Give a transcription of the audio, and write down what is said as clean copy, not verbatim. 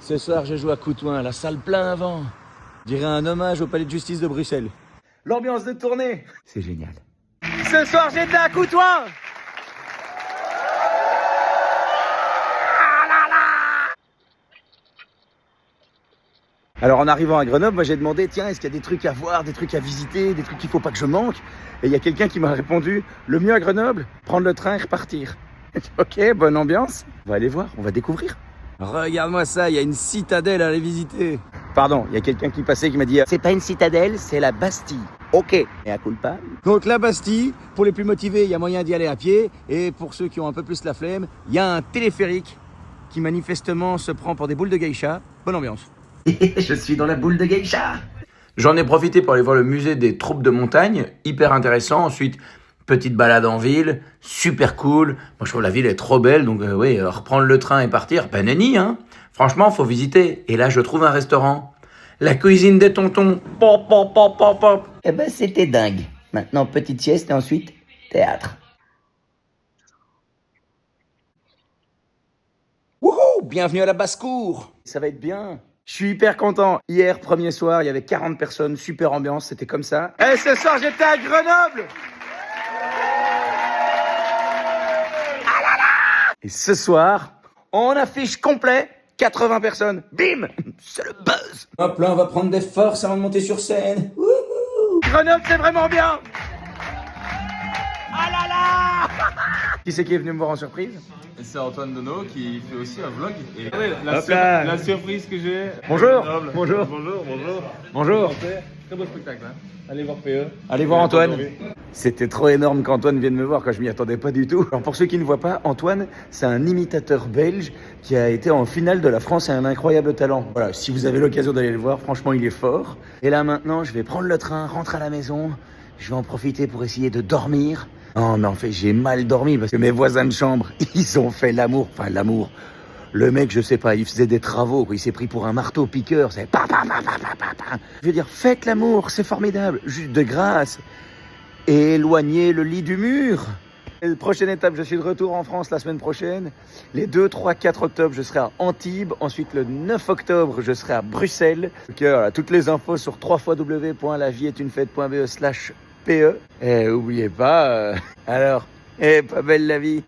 Ce soir, je joue à Coutouin, la salle plein à vent. Je dirais un hommage au palais de justice de Bruxelles. L'ambiance de tournée, c'est génial. Ce soir, j'étais à Coutouin. Alors en arrivant à Grenoble, moi j'ai demandé, tiens, est-ce qu'il y a des trucs à voir, des trucs à visiter, des trucs qu'il faut pas que je manque? Et il y a quelqu'un qui m'a répondu, le mieux à Grenoble, prendre le train et repartir. Ok, bonne ambiance. On va aller voir, on va découvrir. Regarde-moi ça, il y a une citadelle à aller visiter. Pardon, il y a quelqu'un qui passait qui m'a dit, c'est pas une citadelle, c'est la Bastille. Ok, et à culpa. Donc la Bastille, pour les plus motivés, il y a moyen d'y aller à pied. Et pour ceux qui ont un peu plus la flemme, il y a un téléphérique qui manifestement se prend pour des boules de geisha. Bonne ambiance. Je suis dans la boule de geisha. J'en ai profité pour aller voir le musée des troupes de montagne, hyper intéressant. Ensuite, petite balade en ville, super cool. Moi, je trouve la ville est trop belle, donc oui, reprendre le train et partir, ben nenni, hein. Franchement, faut visiter. Et là, je trouve un restaurant. La cuisine des tontons. Pop, pop, pop, pop, pop. Eh ben, c'était dingue. Maintenant, petite sieste et ensuite, théâtre. Wouhou! Bienvenue à la basse-cour. Ça va être bien. Je suis hyper content. Hier, premier soir, il y avait 40 personnes, super ambiance, c'était comme ça. Et ce soir, j'étais à Grenoble. Ah là là! Et ce soir, on affiche complet, 80 personnes. Bim! C'est le buzz. Hop là, on va prendre des forces avant de monter sur scène. Wouhou! Grenoble, c'est vraiment bien. Ah là là! Qui c'est qui est venu me voir en surprise? C'est Antoine Donneau qui fait aussi un vlog. Et la surprise que j'ai. Bonjour. Bonjour. Bonjour. Bonjour. Très beau spectacle. Hein. Allez voir PE. Allez voir Antoine. C'était trop énorme qu'Antoine vienne me voir quand je m'y attendais pas du tout. Alors pour ceux qui ne voient pas, Antoine, c'est un imitateur belge qui a été en finale de La France et un incroyable talent. Voilà, si vous avez l'occasion d'aller le voir, franchement, il est fort. Et là maintenant, je vais prendre le train, rentrer à la maison. Je vais en profiter pour essayer de dormir. Oh, mais en fait, j'ai mal dormi parce que mes voisins de chambre, ils ont fait l'amour. Enfin, l'amour. Le mec, je sais pas, il faisait des travaux, quoi. Il s'est pris pour un marteau piqueur. C'est pa, pa, pa, pa, pa, pa, pa. Je veux dire, faites l'amour, c'est formidable. Juste de grâce. Et éloignez le lit du mur. Et la prochaine étape, je suis de retour en France la semaine prochaine. Les 2, 3, 4 octobre, je serai à Antibes. Ensuite, le 9 octobre, je serai à Bruxelles. Donc, voilà, toutes les infos sur www.lavieestunefête.be/PE. Et oubliez pas, alors, pas belle la vie.